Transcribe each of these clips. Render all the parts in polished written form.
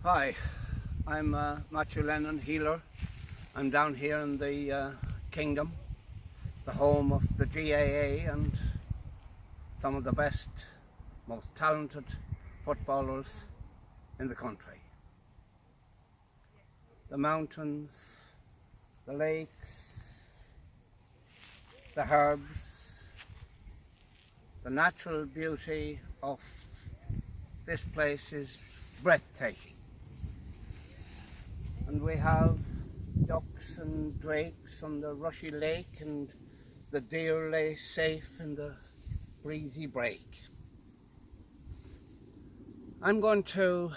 Hi, I'm Matthew Lennon, healer. I'm down here in the Kingdom, the home of the GAA and some of the best, most talented footballers in the country. The mountains, the lakes, the herbs, the natural beauty of this place is breathtaking. And we have ducks and drakes on the rushy lake, and the deer lay safe in the breezy brake. I'm going to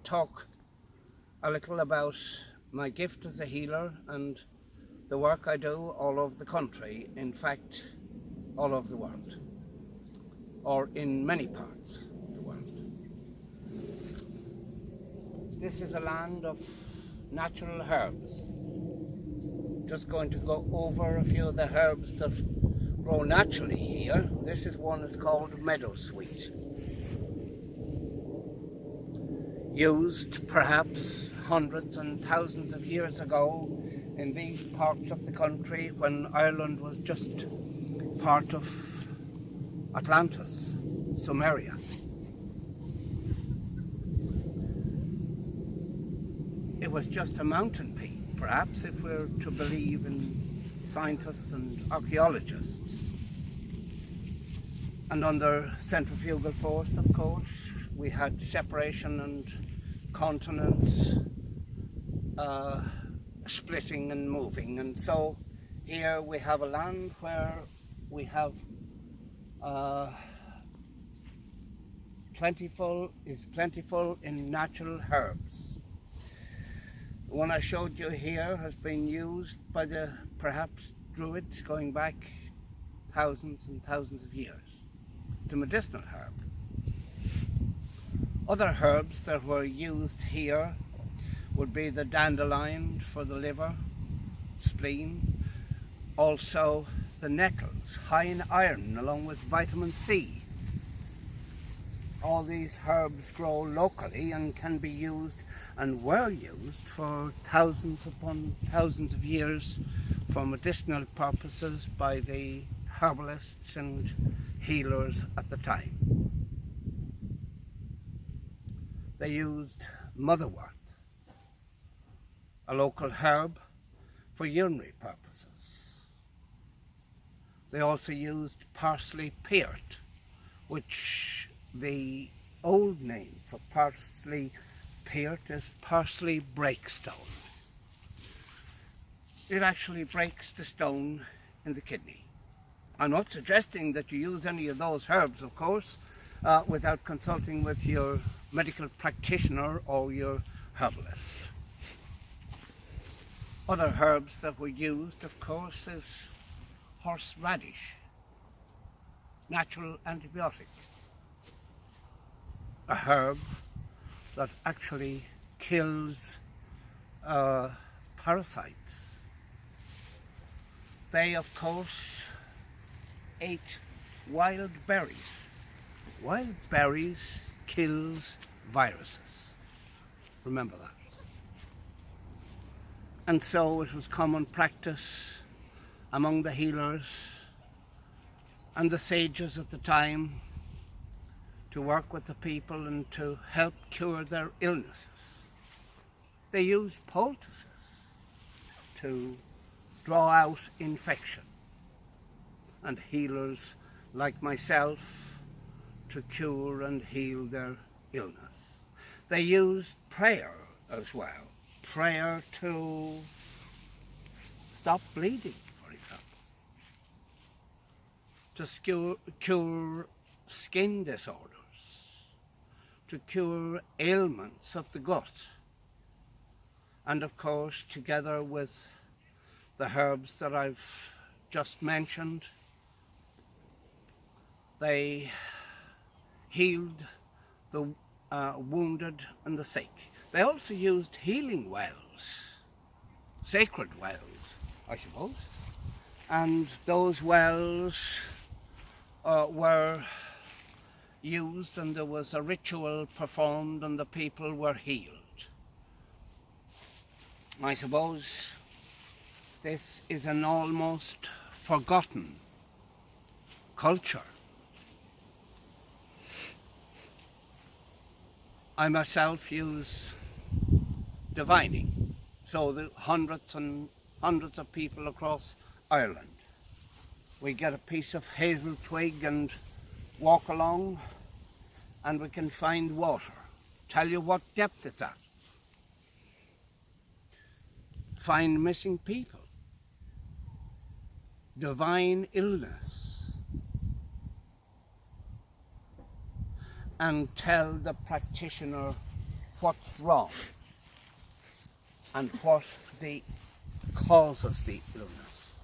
talk a little about my gift as a healer and the work I do all over the country, in fact all over the world, or in many parts of the world. This is a land of natural herbs. Just going to go over a few of the herbs that grow naturally here. This is one that's called meadowsweet. Used perhaps hundreds and thousands of years ago in these parts of the country when Ireland was just part of Atlantis, Sumeria. It was just a mountain peak, perhaps, if we're to believe in scientists and archaeologists. And under centrifugal force, of course, we had separation and continents splitting and moving. And so here we have a land where we have plentiful in natural herbs. The one I showed you here has been used by the perhaps Druids going back thousands and thousands of years. It's a medicinal herb. Other herbs that were used here would be the dandelion for the liver, spleen, also the nettles, high in iron along with vitamin C. All these herbs grow locally and can be used and were used for thousands upon thousands of years for medicinal purposes by the herbalists and healers at the time. They used motherwort, a local herb, for urinary purposes. They also used parsley peart, which the old name for parsley peart is parsley breakstone. It actually breaks the stone in the kidney. I'm not suggesting that you use any of those herbs, of course, without consulting with your medical practitioner or your herbalist. Other herbs that were used, of course, is horseradish, natural antibiotic, a herb that actually kills parasites. They, of course, ate wild berries. Wild berries kills viruses. Remember that. And so it was common practice among the healers and the sages at the time to work with the people and to help cure their illnesses. They used poultices to draw out infection, and healers like myself to cure and heal their illness. They used prayer as well, prayer to stop bleeding, for example, to cure skin disorders, to cure ailments of the gut, and of course, together with the herbs that I've just mentioned, they healed the wounded and the sick. They also used healing wells, sacred wells, I suppose, and those wells were used, and there was a ritual performed and the people were healed. I suppose this is an almost forgotten culture. I myself use divining, so the hundreds and hundreds of people across Ireland, we get a piece of hazel twig and walk along and we can find water, tell you what depth it's at, find missing people, divine illness, and tell the practitioner what's wrong and what causes the illness.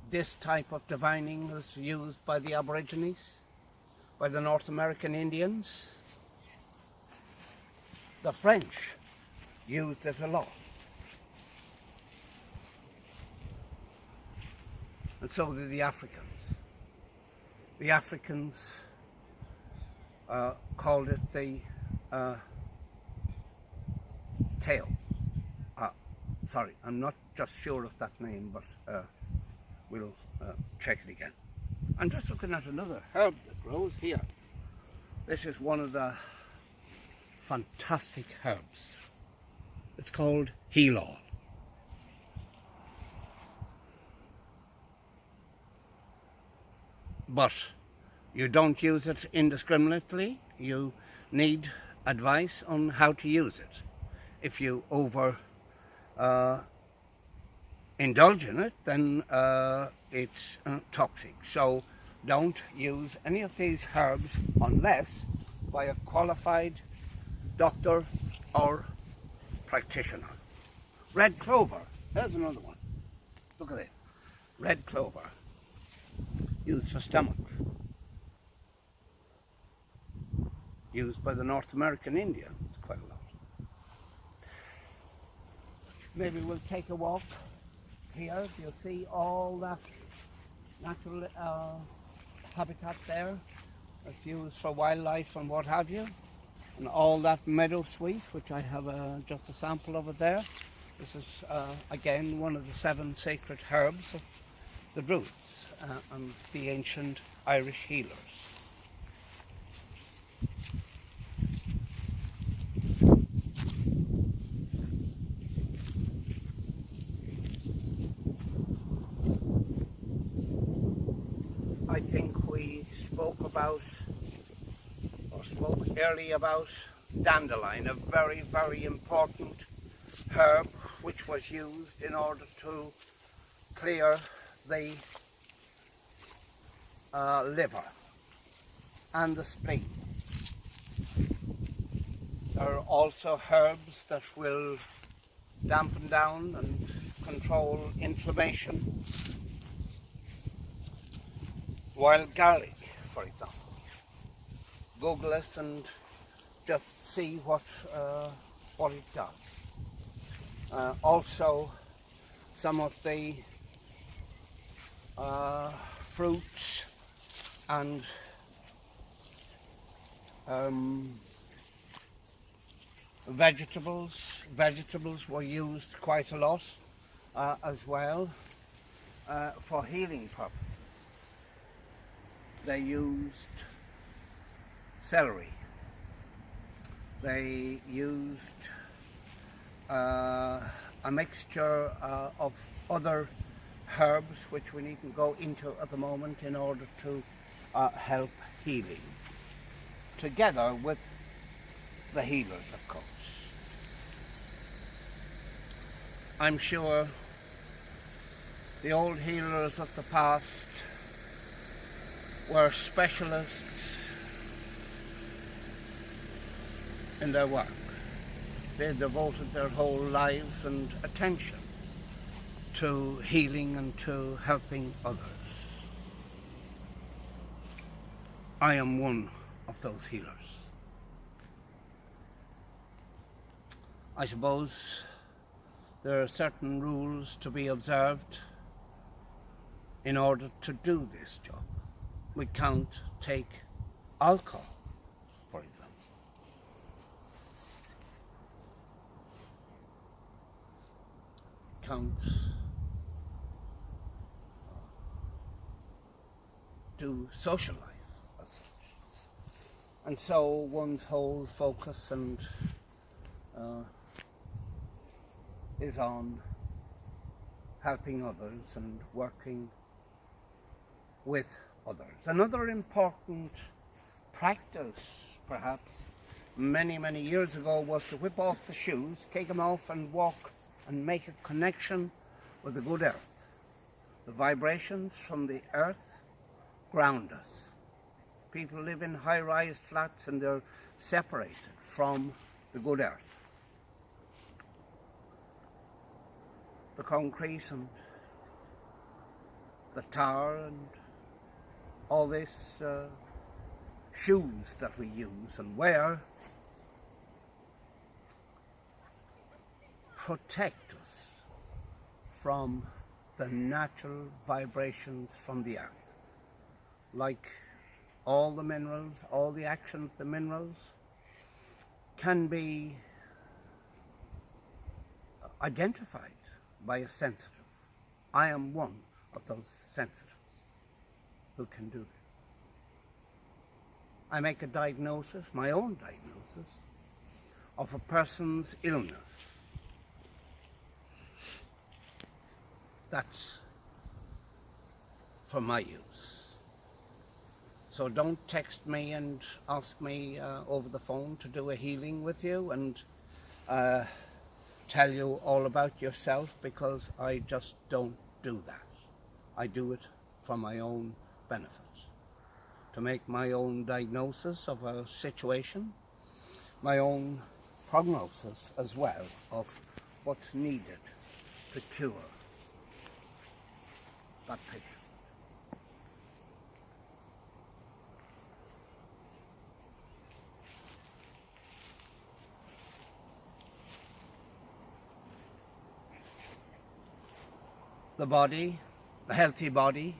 This type of divining was used by the Aborigines, by the North American Indians. The French used it a lot. And so did the Africans. The Africans called it the tail. Sorry, I'm not just sure of that name, but we'll check it again. I'm just looking at another herb that grows here. This is one of the fantastic herbs. It's called Heal-All. But you don't use it indiscriminately. You need advice on how to use it. If you indulge in it, then it's toxic. So don't use any of these herbs unless by a qualified doctor or practitioner. Red clover, there's another one. Look at it. Red clover, used for stomach. Used by the North American Indians quite a lot. Maybe we'll take a walk here. You'll see all that natural habitat there that's used for wildlife and what have you. And all that meadowsweet, which I have just a sample of it there. This is again one of the 7 sacred herbs of the Druids and the ancient Irish healers. I think we spoke earlier about dandelion, a very, very important herb which was used in order to clear the liver and the spleen. There are also herbs that will dampen down and control inflammation. Wild garlic, for example. Google it and just see what it does. Also, some of the fruits and vegetables were used quite a lot as well for healing purposes. They used celery. They used a mixture of other herbs which we needn't go into at the moment in order to help healing, together with the healers, of course. I'm sure the old healers of the past were specialists in their work. They devoted their whole lives and attention to healing and to helping others. I am one of those healers. I suppose there are certain rules to be observed in order to do this job. We can't take alcohol, for example. accounts, do social life as such. And so one's whole focus and is on helping others and working with others. Another important practice, perhaps, many years ago was to whip off the shoes, take them off and walk and make a connection with the good earth. The vibrations from the earth ground us. People live in high-rise flats and they're separated from the good earth. The concrete and the tar and all this shoes that we use and wear protect us from the natural vibrations from the earth. Like all the minerals, all the actions of the minerals can be identified by a sensitive. I am one of those sensitives who can do this. I make a diagnosis, my own diagnosis, of a person's illness. That's for my use. So don't text me and ask me over the phone to do a healing with you and tell you all about yourself, because I just don't do that. I do it for my own benefit, to make my own diagnosis of a situation, my own prognosis as well of what's needed to cure that patient. The body, the healthy body,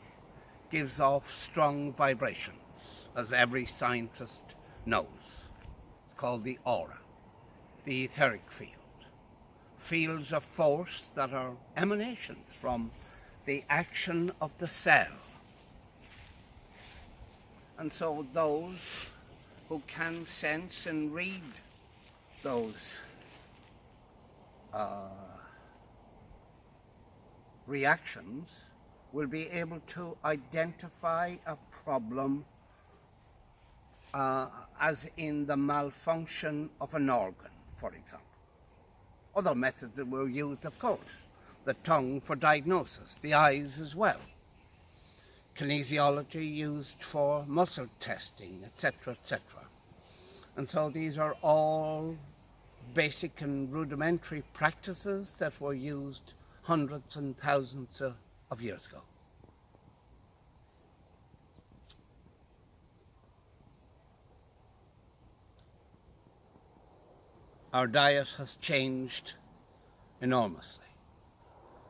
gives off strong vibrations, as every scientist knows. It's called the aura, the etheric field. Fields of force that are emanations from the action of the cell. And so those who can sense and read those reactions will be able to identify a problem as in the malfunction of an organ, for example. Other methods that were used, of course, the tongue for diagnosis, the eyes as well. Kinesiology used for muscle testing, etc., etc. And so these are all basic and rudimentary practices that were used hundreds and thousands of years ago. Our diet has changed enormously.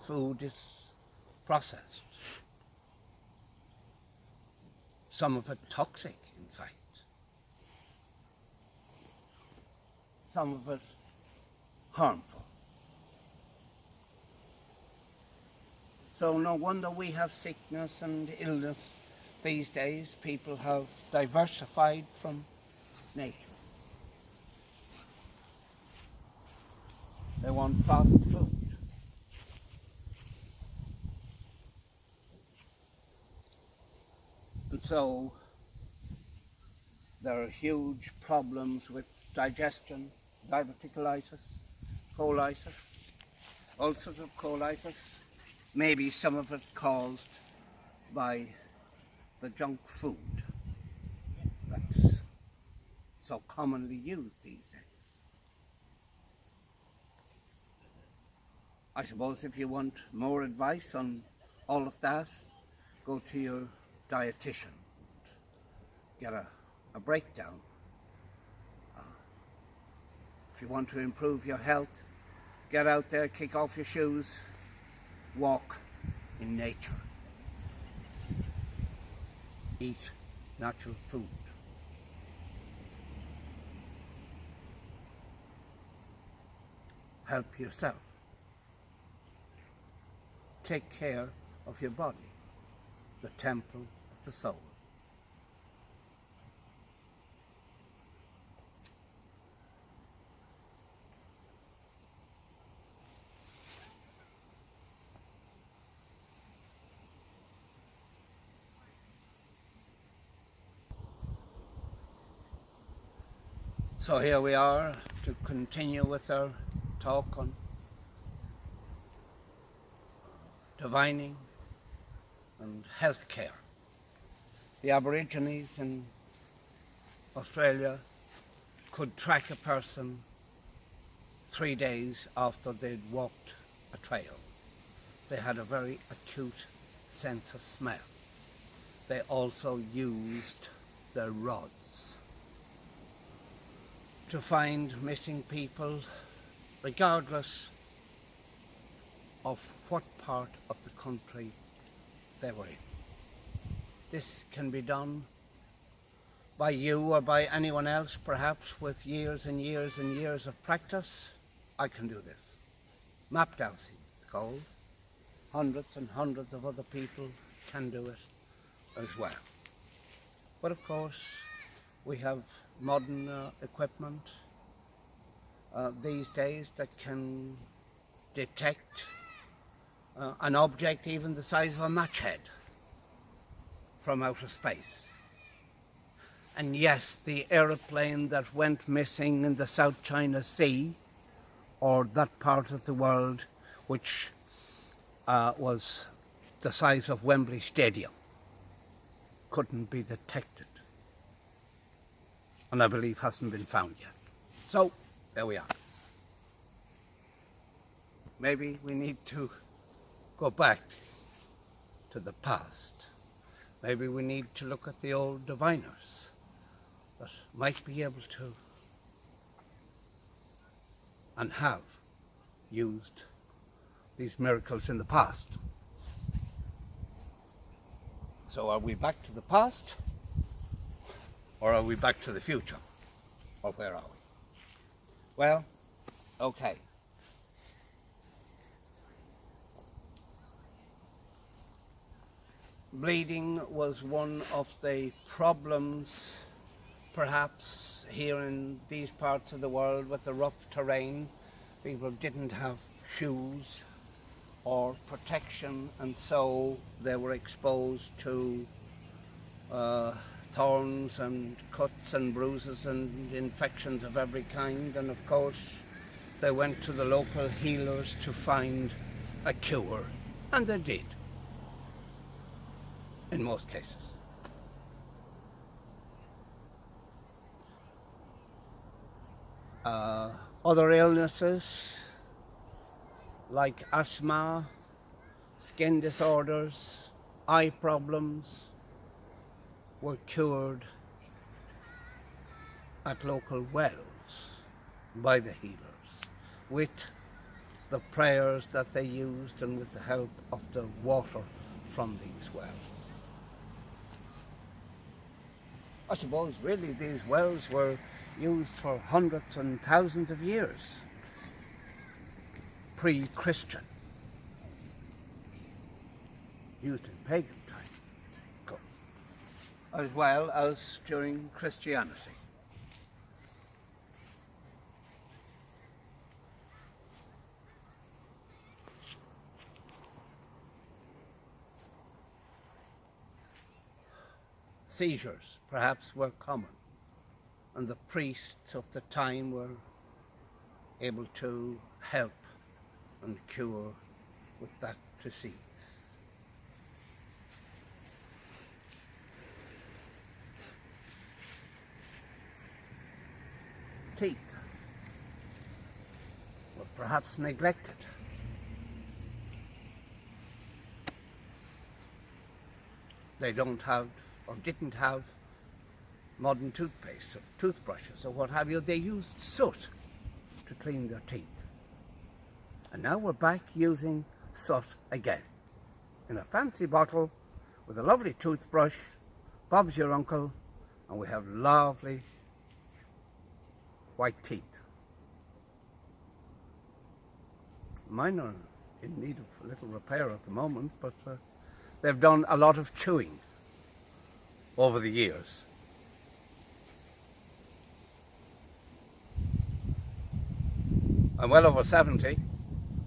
Food is processed. Some of it toxic, in fact. Some of it harmful. So no wonder we have sickness and illness these days. People have diversified from nature. They want fast food. And so there are huge problems with digestion, diverticulitis, colitis, ulcerative colitis, maybe some of it caused by the junk food that's so commonly used these days. I suppose if you want more advice on all of that, go to your dietitian, get a breakdown. If you want to improve your health, get out there, kick off your shoes, walk in nature, eat natural food. Help yourself. take care of your body, the temple of the soul. So here we are to continue with our talk on divining and healthcare. The Aborigines in Australia could track a person 3 days after they'd walked a trail. They had a very acute sense of smell. They also used their rods to find missing people, regardless of what part of the country they were in. This can be done by you or by anyone else, perhaps with years and years and years of practice. I can do this. Map dowsing, it's called. Hundreds and hundreds of other people can do it as well. But of course, we have modern equipment these days that can detect an object even the size of a match head from outer space. And yes, the aeroplane that went missing in the South China Sea, or that part of the world which was the size of Wembley Stadium, couldn't be detected. And I believe hasn't been found yet. So, there we are. Maybe we need to go back to the past. Maybe we need to look at the old diviners that might be able to and have used these miracles in the past. So are we back to the past? Or are we back to the future? Or where are we? Well, okay. Bleeding was one of the problems, perhaps, here in these parts of the world with the rough terrain. People didn't have shoes or protection, and so they were exposed to thorns and cuts and bruises and infections of every kind. And of course they went to the local healers to find a cure, and they did in most cases. Other illnesses like asthma, skin disorders, eye problems were cured at local wells by the healers with the prayers that they used and with the help of the water from these wells. I suppose really these wells were used for hundreds and thousands of years, pre-Christian, used in pagan times, as well as during Christianity. Seizures perhaps were common, and the priests of the time were able to help and cure with that disease. Teeth were perhaps neglected. They don't have or didn't have modern toothpaste or toothbrushes or what have you. They used soot to clean their teeth. And now we're back using soot again in a fancy bottle with a lovely toothbrush. Bob's your uncle, and we have lovely white teeth. Mine are in need of a little repair at the moment, but they've done a lot of chewing over the years. I'm well over 70,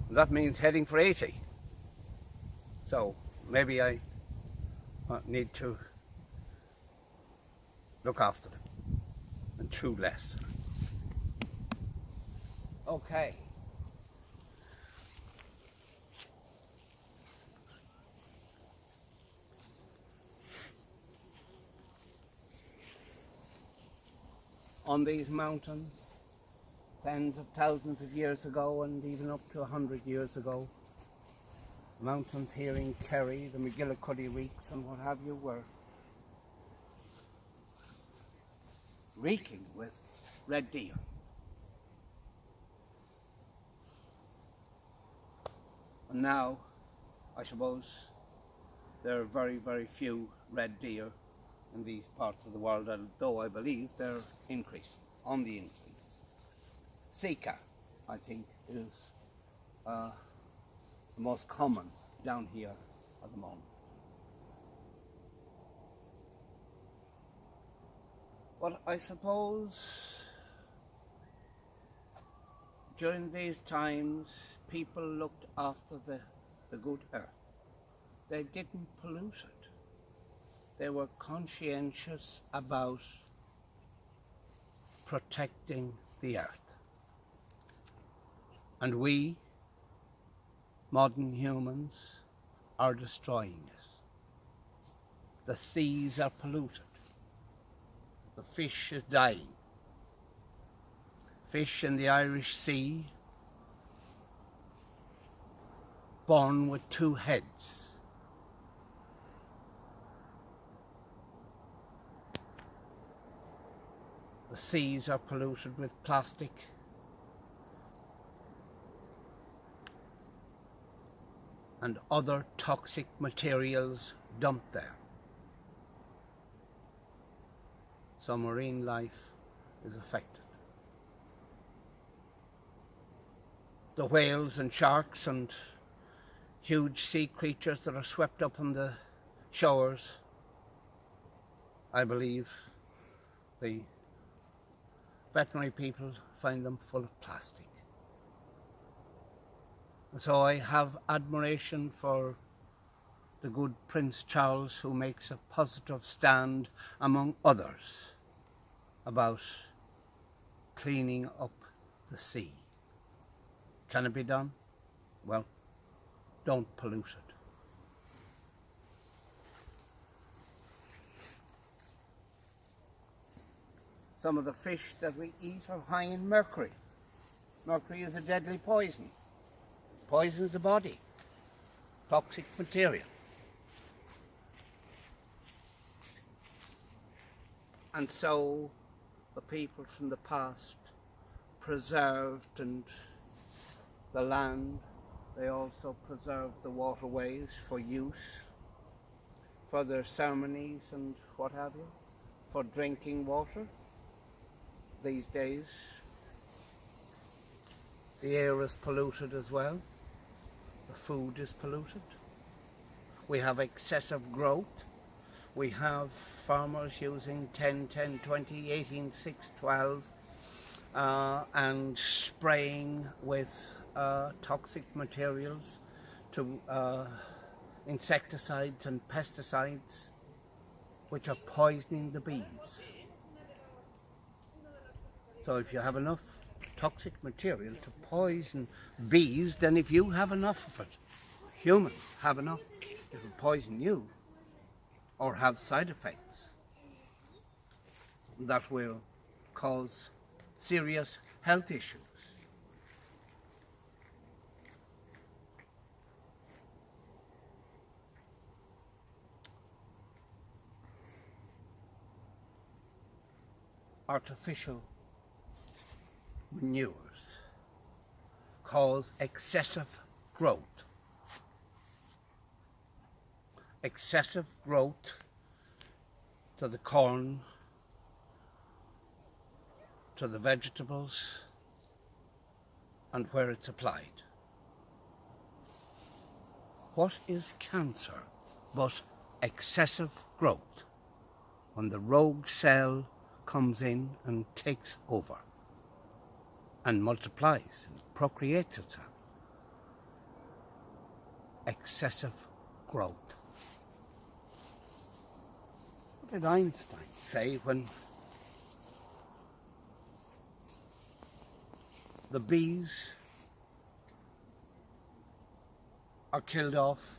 and that means heading for 80. So maybe I need to look after them and chew less. Okay. On these mountains, tens of thousands of years ago and even up to 100 years ago, mountains here in Kerry, the McGillicuddy Reeks and what have you, were reeking with red deer. And now, I suppose, there are very, very few red deer in these parts of the world, although I believe they're increasing, on the increase. Sika, I think, is the most common down here at the moment. But I suppose during these times people looked after the good earth. They didn't pollute it. They were conscientious about protecting the earth. And we, modern humans, are destroying it. The seas are polluted. The fish is dying. Fish in the Irish Sea, born with two heads. The seas are polluted with plastic. And other toxic materials dumped there. So marine life is affected. The whales and sharks and huge sea creatures that are swept up on the shores, I believe the veterinary people find them full of plastic. So I have admiration for the good Prince Charles, who makes a positive stand among others about cleaning up the sea. Can it be done? Well, don't pollute it. Some of the fish that we eat are high in mercury. Mercury is a deadly poison. Poisons the body. Toxic material. And so the people from the past preserved and the land. They also preserved the waterways for use, for their ceremonies and what have you, for drinking water. These days, the air is polluted as well. The food is polluted. We have excessive growth. We have farmers using 10, 20, 18, 6, 12 and spraying with toxic materials to insecticides and pesticides which are poisoning the bees. So if you have enough toxic material to poison bees, then if you have enough of it, humans have enough, it will poison you or have side effects that will cause serious health issues. Artificial manures cause excessive growth. Excessive growth to the corn, to the vegetables, and where it's applied. What is cancer but excessive growth when the rogue cell comes in and takes over and multiplies and procreates itself? Excessive growth. What did Einstein say when the bees are killed off?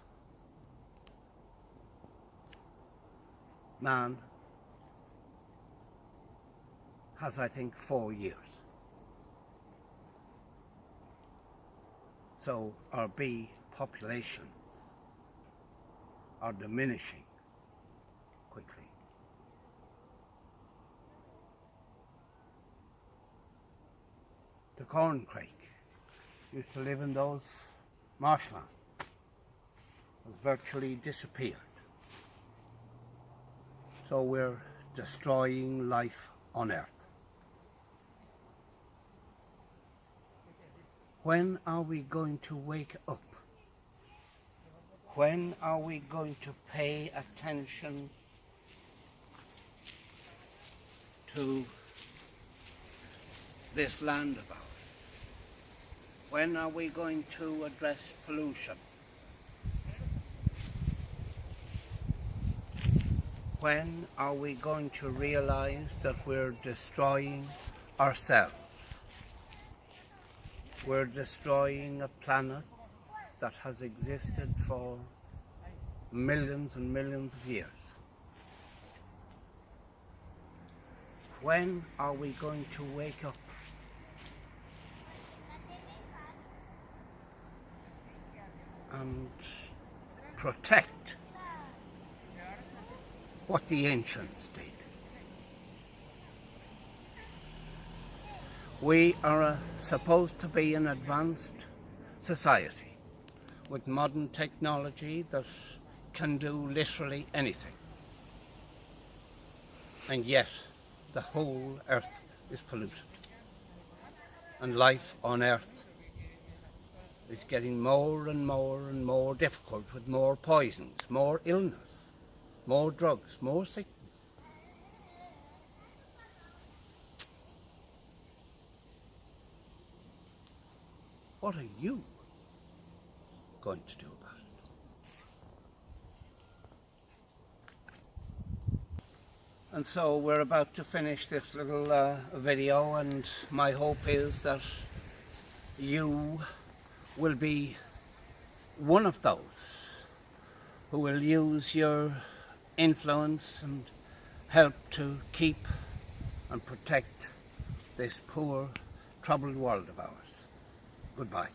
Man has, I think, 4 years. So our bee populations are diminishing quickly. The corncrake used to live in those marshlands, has virtually disappeared. So we're destroying life on Earth. When are we going to wake up? When are we going to pay attention to this land of ours? When are we going to address pollution? When are we going to realize that we're destroying ourselves? We're destroying a planet that has existed for millions and millions of years. When are we going to wake up? And protect what the ancients did? We are supposed to be an advanced society with modern technology that can do literally anything. And yet the whole earth is polluted. And life on earth is getting more and more and more difficult, with more poisons, more illness, more drugs, more sickness. What are you going to do about it? And so we're about to finish this little video, and my hope is that you will be one of those who will use your influence and help to keep and protect this poor, troubled world of ours. Goodbye.